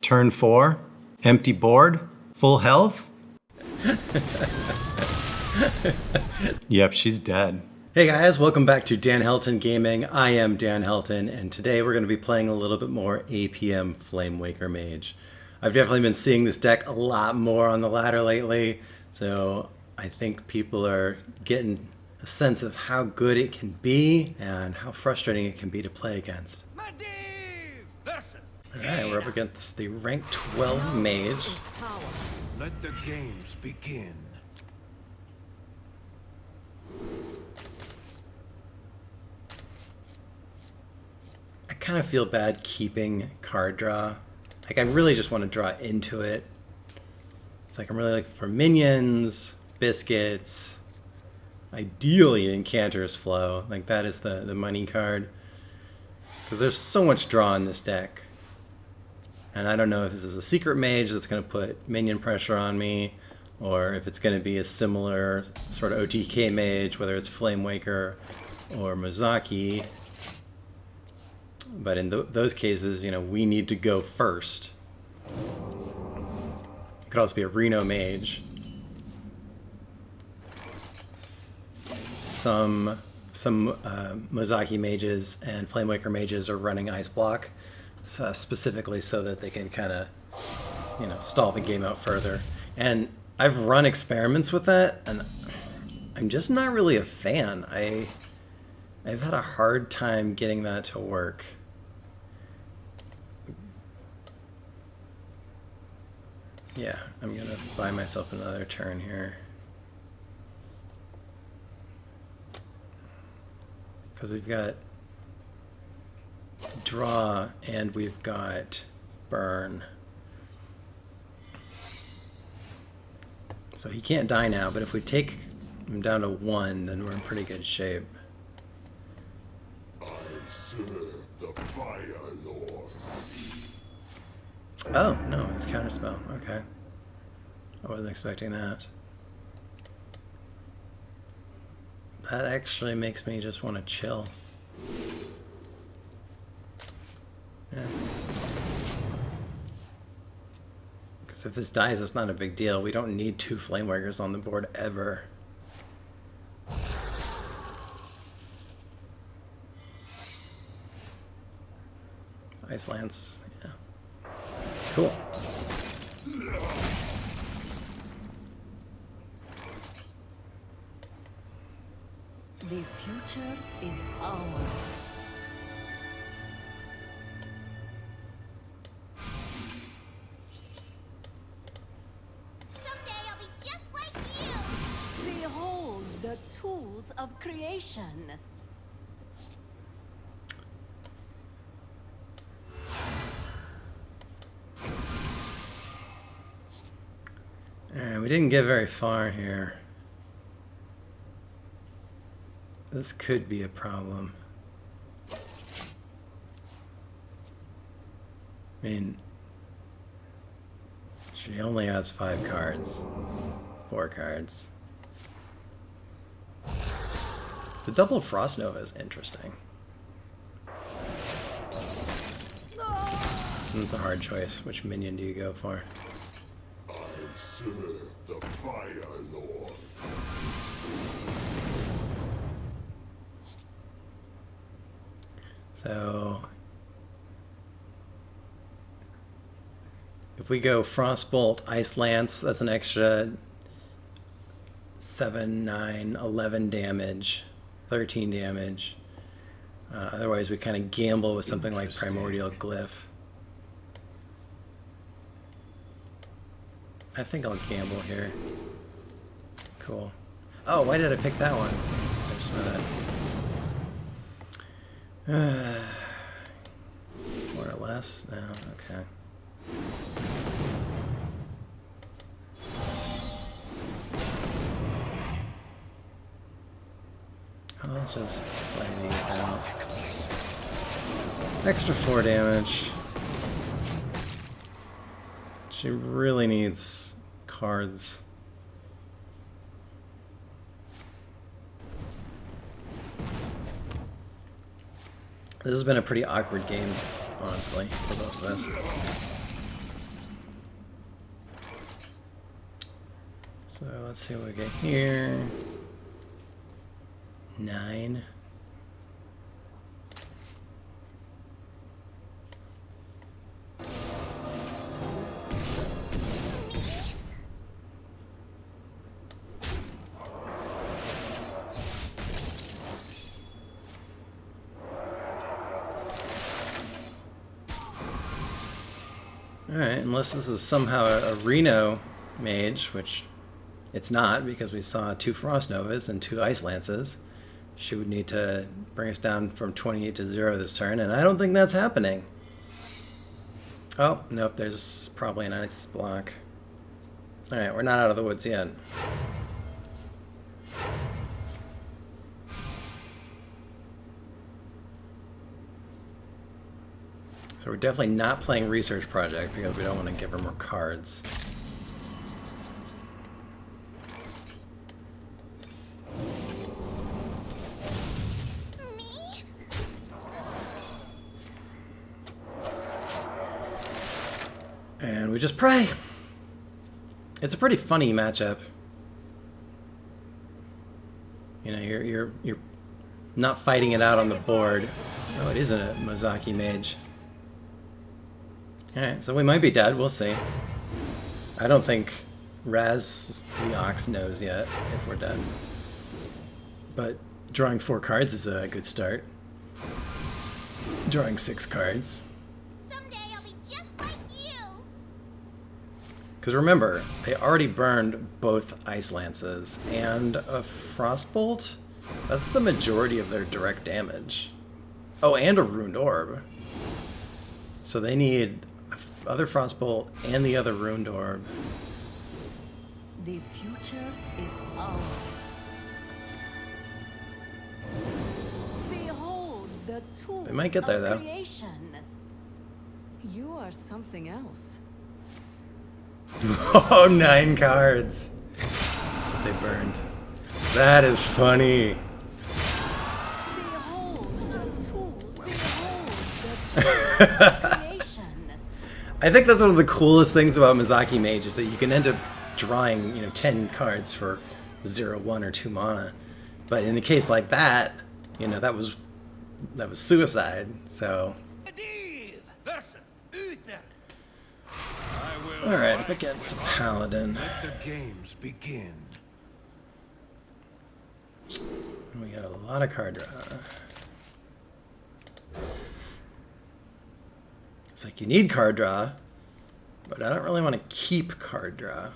Turn 4, empty board, full health. Yep, she's dead. Hey guys, welcome back to Dan Helton Gaming. I am Dan Helton, and today we're going to be playing a little bit more APM Flamewaker Mage. I've definitely been seeing this deck a lot more on the ladder lately, so I think people are getting a sense of how good it can be and how frustrating it can be to play against. Alright, we're up against the rank 12 Mage. Let the games begin. I kind of feel bad keeping card draw. Like, I really just want to draw into it. It's like I'm really looking for minions, biscuits, ideally Incanter's Flow. Like, that is the money card. Because there's so much draw in this deck. And I don't know if this is a secret mage that's going to put minion pressure on me, or if it's going to be a similar sort of OTK mage, whether it's Flamewaker or Mozaki. But in those cases, you know, we need to go first. It could also be a Reno mage. Some Mozaki mages and Flamewaker mages are running Ice Block, specifically so that they can kind of, you know, stall the game out further. And I've run experiments with that, and I'm just not really a fan. I've had a hard time getting that to work. Yeah, I'm gonna buy myself another turn here. Because we've got draw and we've got burn. So he can't die now, but if we take him down to 1, then we're in pretty good shape. I serve the Fire Lord. Oh, no, it's counterspell. Okay. I wasn't expecting that. That actually makes me just want to chill. Yeah. Because if this dies, it's not a big deal. We don't need 2 Flamewakers on the board ever. Ice Lance, yeah. Cool. The future is ours. Someday I'll be just like you! Behold the tools of creation. Alright, we didn't get very far here. This could be a problem. I mean, she only has 5 cards. 4 cards. The double Frost Nova is interesting. It's a hard choice. Which minion do you go for? I serve the Fire Lord. So if we go Frostbolt, Ice Lance, that's an extra 7, 9, 11 damage, 13 damage. Otherwise, we kind of gamble with something like Primordial Glyph. I think I'll gamble here. Cool. Oh, why did I pick that one? There's that. More or less? No, okay. I'll just play these out. Extra 4 damage. She really needs cards. This has been a pretty awkward game, honestly, for both of us. So let's see what we get here. 9. Alright, unless this is somehow a Reno mage, which it's not because we saw 2 Frost Novas and 2 Ice Lances. She would need to bring us down from 28 to 0 this turn, and I don't think that's happening. Oh, nope, there's probably an ice block. Alright, we're not out of the woods yet. So we're definitely not playing Research Project because we don't want to give her more cards. Me? And we just pray. It's a pretty funny matchup. You know, you're not fighting it out on the board. Oh, it is a Mozaki Mage. Alright, so we might be dead, we'll see. I don't think Raz the Ox knows yet if we're dead. But drawing 4 cards is a good start. Drawing 6 cards. Someday I'll be just like you. Because remember, they already burned both Ice Lances and a Frostbolt. That's the majority of their direct damage. Oh, and a Ruined Orb. So they need other Frostbolt and the other Ruined Orb. The future is ours. Behold the tools They might get there, of though. creation. You are something else. Oh, 9 cards. They burned. That is funny. Behold the tools. Behold the tools of creation. I think that's one of the coolest things about Mozaki Mage is that you can end up drawing, 10 cards for 0, 1, or 2 mana. But in a case like that, that was suicide. So. All right, up against a Paladin. Let the games begin. We got a lot of card draw. It's like you need card draw, but I don't really want to keep card draw.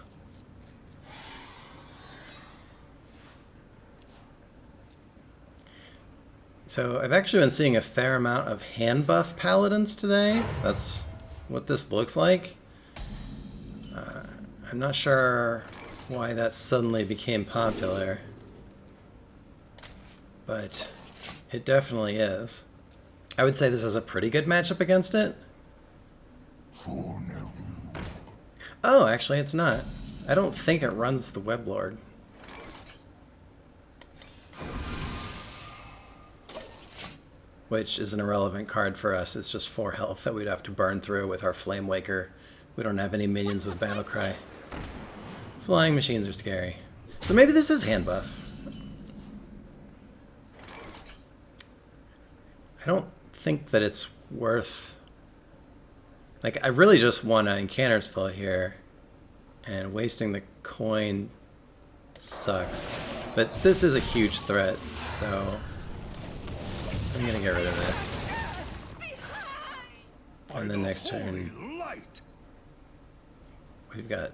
So I've actually been seeing a fair amount of hand buff paladins today. That's what this looks like. I'm not sure why that suddenly became popular, but it definitely is. I would say this is a pretty good matchup against it. Oh, actually it's not. I don't think it runs the Weblord. Which is an irrelevant card for us. It's just 4 health that we'd have to burn through with our Flamewaker. We don't have any minions with Battlecry. Flying machines are scary. So maybe this is hand buff. I don't think that it's worth... Like, I really just want an Incanter's Flow here. And wasting the coin sucks. But this is a huge threat, so... I'm gonna get rid of it. And then next turn, we've got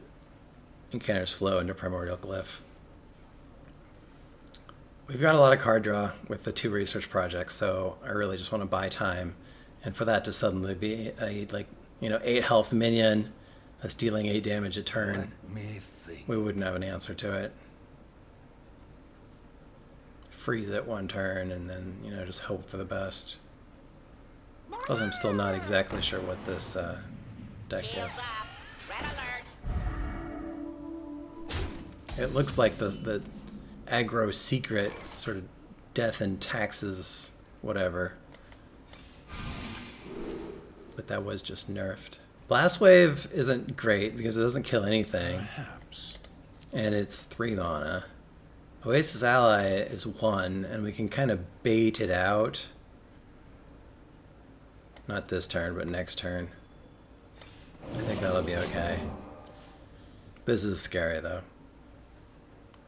Incanter's Flow into Primordial Glyph. We've got a lot of card draw with the 2 research projects, so I really just want to buy time. And for that to suddenly be a 8 health minion that's dealing 8 damage a turn, we wouldn't have an answer to it. Freeze it 1 turn and then, just hope for the best. Plus, I'm still not exactly sure what this deck is. It looks like the aggro secret sort of death and taxes whatever. But that was just nerfed. Blast Wave isn't great because it doesn't kill anything. Perhaps. And it's 3 mana. Oasis Ally is 1, and we can kind of bait it out. Not this turn, but next turn. I think that'll be okay. This is scary, though.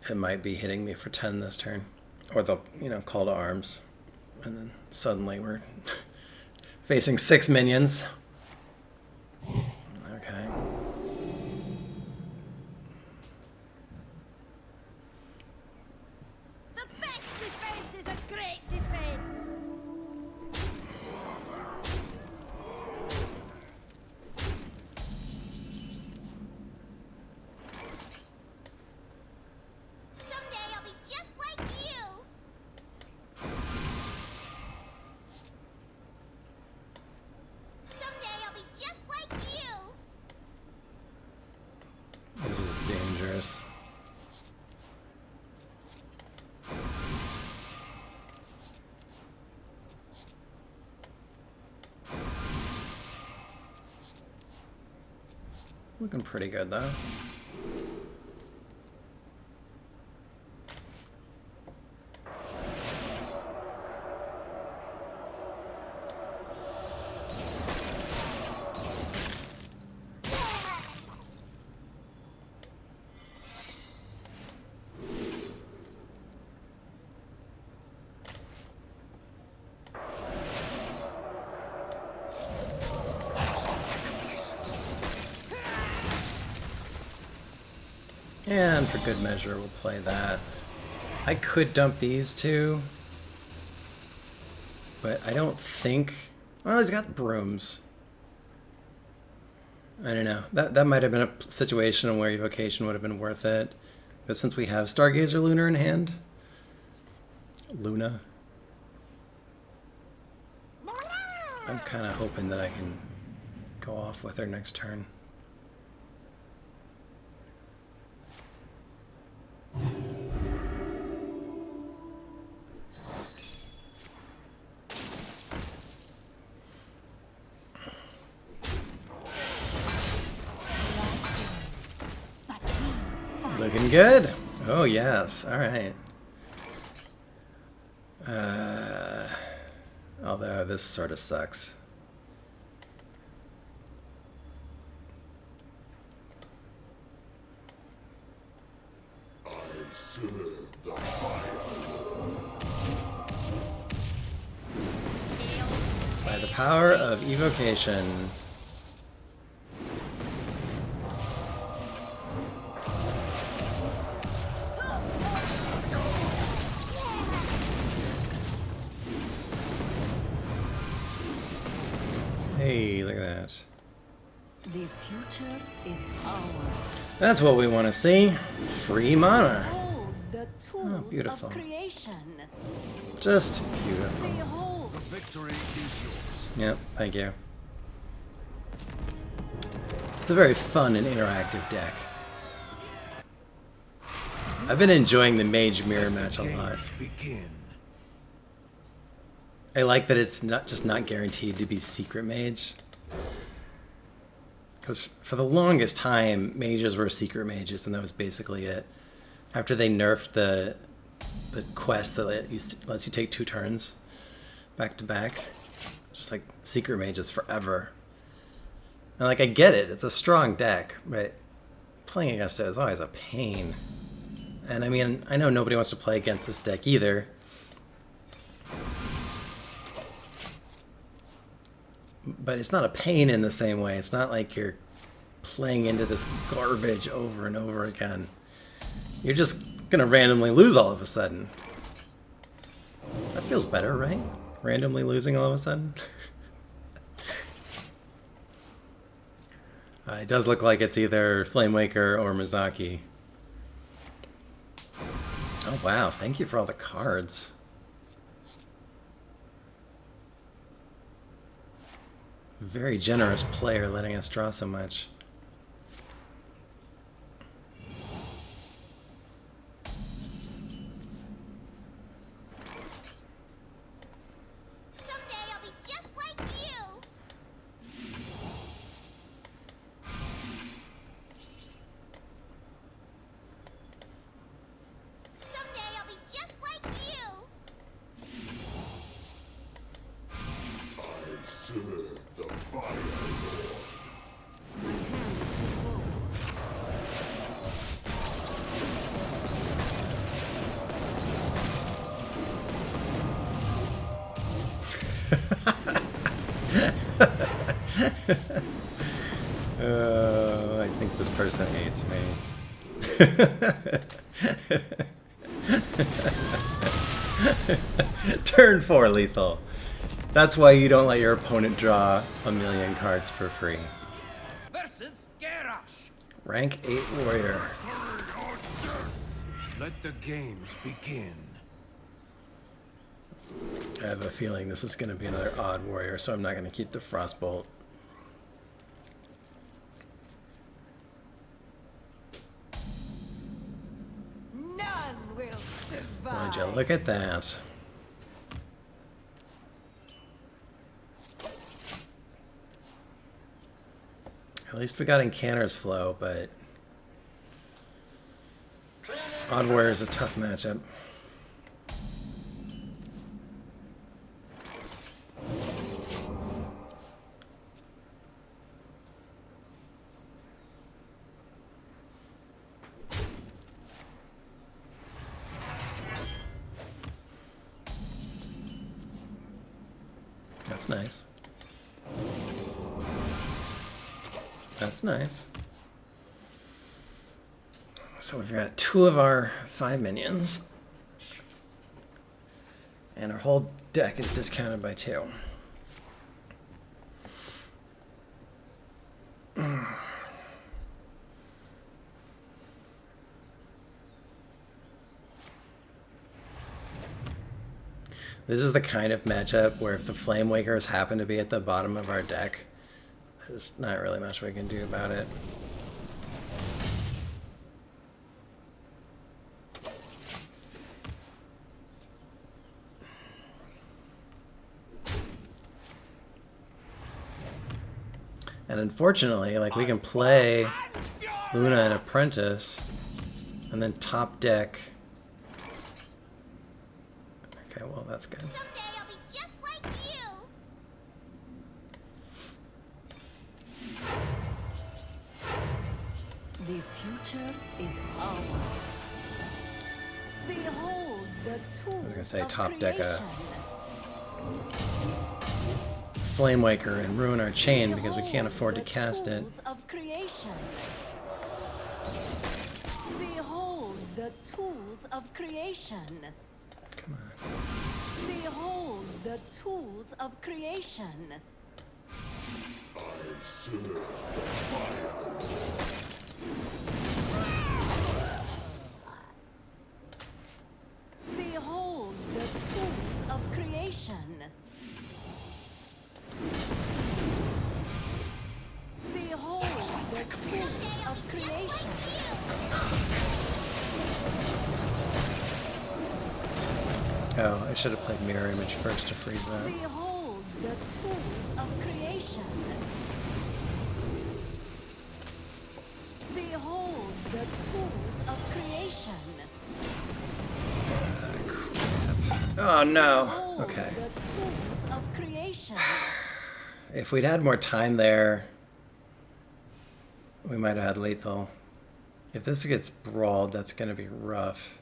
It might be hitting me for 10 this turn. Or they'll, call to arms. And then suddenly we're facing 6 minions. Okay. The best defense is a great defense. Someday I'll be just like you. Someday I'll be just like you. This is dangerous. Looking pretty good, though. And for good measure, we'll play that. I could dump these two, but I don't think... Well, he's got brooms. I don't know. That might have been a situation where Evocation would have been worth it. But since we have Stargazer Lunar in hand... Luna. I'm kind of hoping that I can go off with her next turn. Looking good. Oh yes. All right. Although this sort of sucks. I serve the fire. By the power of Evocation. Hey, look at that. The future is ours. That's what we want to see. Free mana. Behold the tools beautiful. of creation. Just beautiful. Behold. The victory is yours. Yep, thank you. It's a very fun and interactive deck. I've been enjoying the Mage Mirror match a lot. Games begin. I like that it's not guaranteed to be Secret Mage. Because for the longest time, mages were secret mages, and that was basically it. After they nerfed the quest that lets you take 2 turns back to back, just like secret mages forever. And like, I get it, it's a strong deck, but playing against it is always a pain. And I mean, I know nobody wants to play against this deck either. But it's not a pain in the same way. It's not like you're playing into this garbage over and over again. You're just gonna randomly lose all of a sudden. That feels better, right? Randomly losing all of a sudden. It does look like it's either Flamewaker or Mozaki. Oh wow, thank you for all the cards. Very generous player letting us draw so much. Someday I'll be just like you. Oh, I think this person hates me. Turn 4 lethal. That's why you don't let your opponent draw a million cards for free. Versus Garrosh. Rank 8 warrior. Let the games begin. I have a feeling this is going to be another odd warrior, so I'm not going to keep the Frostbolt. None will survive. Would you look at that? At least we got Incanter's flow, but odd warrior is a tough matchup. That's nice. That's nice. So we've got 2 of our 5 minions. And our whole deck is discounted by 2. This is the kind of matchup where if the Flamewakers happen to be at the bottom of our deck, there's not really much we can do about it. And unfortunately, like, we can play Luna and Apprentice and then top deck. Okay, well, that's good. Someday I'll be just like you. The future is ours. Behold the tools I was gonna say of top deck creation. Flamewaker and ruin our chain because we can't afford to Behold the cast it. tools of creation. Behold the tools of creation. Come on. Behold the tools of creation. I serve the fire. Behold the tools of creation. Behold the tools of creation. Oh, I should have played Mirror Image first to freeze that. Behold the tools of creation. Behold the tools of creation. Oh no. Behold Okay. the tools of creation. If we'd had more time there, we might have had lethal. If this gets brawled, that's going to be rough.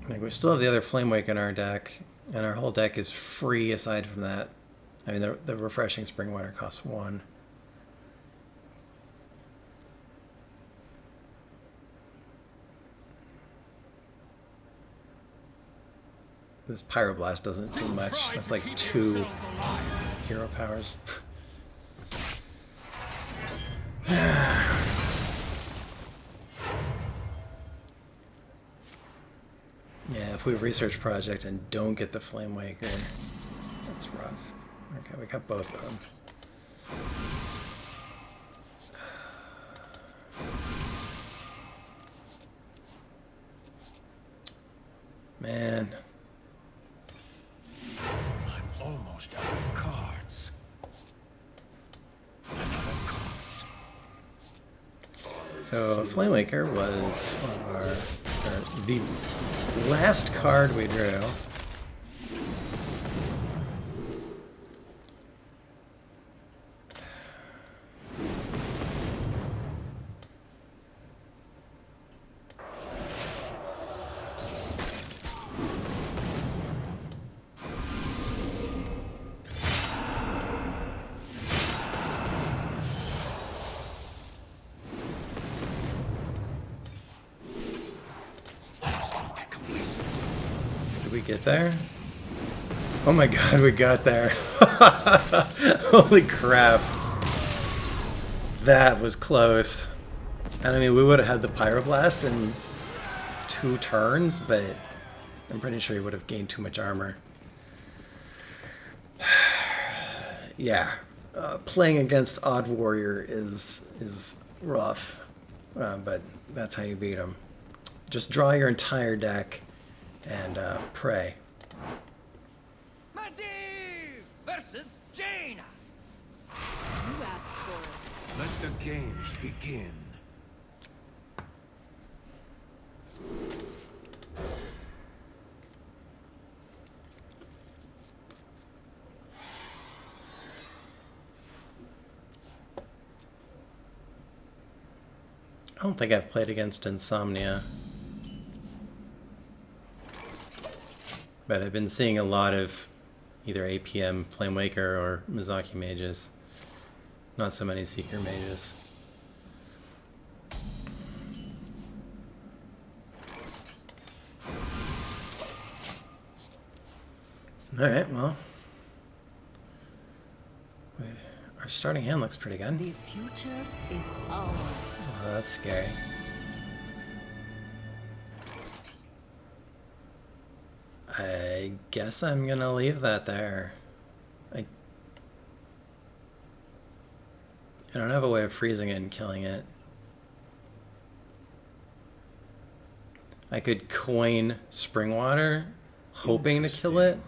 Like, we still have the other Flamewake in our deck, and our whole deck is free aside from that. I mean, the Refreshing Spring Water costs 1. This Pyroblast doesn't do much. That's like 2 hero powers. Yeah, if we research project and don't get the Flamewaker, that's rough. Okay, we got both of them. Man. I'm almost out of cards. I'm out of cards. So Flamewaker was one of our, the last card we drew. we get there? Oh my god, we got there. Holy crap. That was close. And I mean, we would have had the Pyroblast in 2 turns, but I'm pretty sure he would have gained too much armor. Yeah, playing against Odd Warrior is rough, but that's how you beat him. Just draw your entire deck and pray. Medivh versus Jaina. You asked for it. Let the games begin. I don't think I've played against Insomnia. But I've been seeing a lot of either APM, Flamewaker, or Mozaki mages. Not so many Seeker mages. Alright, well. Our starting hand looks pretty good. The future is ours. Oh, that's scary. I guess I'm gonna leave that there. I don't have a way of freezing it and killing it. I could coin Springwater, hoping to kill it.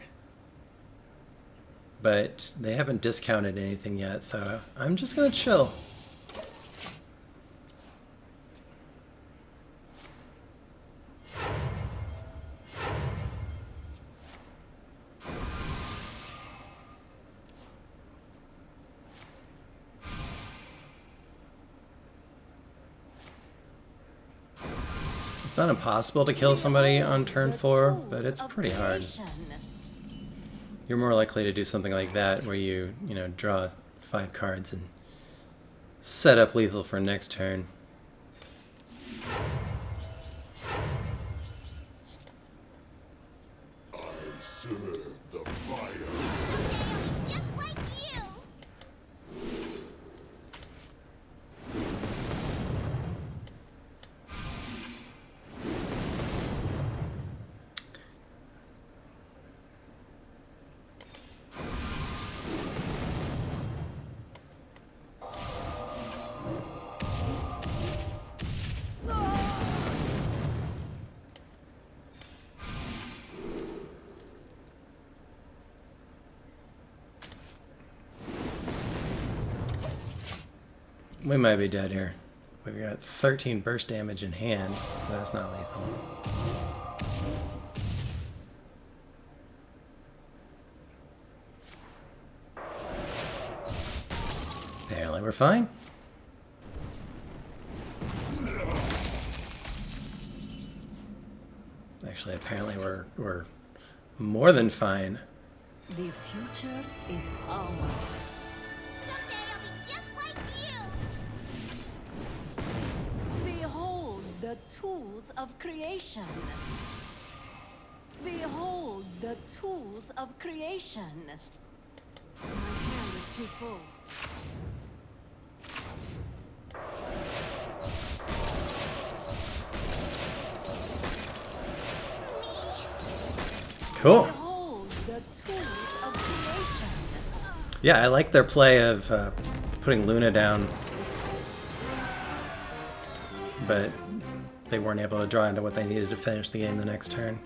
But they haven't discounted anything yet, so I'm just gonna chill. It's not impossible to kill somebody on turn 4, but it's pretty hard. You're more likely to do something like that, where you draw 5 cards and set up lethal for next turn. I serve the fire. Just like you. We might be dead here. We've got 13 burst damage in hand. That's not lethal. Apparently we're fine. Actually, apparently we're more than fine. The future is ours. Someday I'll be just like you. Behold the tools of creation. Behold the tools of creation. My hand is too full. Cool. Behold the tools of creation. Yeah, I like their play of putting Luna down, but they weren't able to draw into what they needed to finish the game the next turn.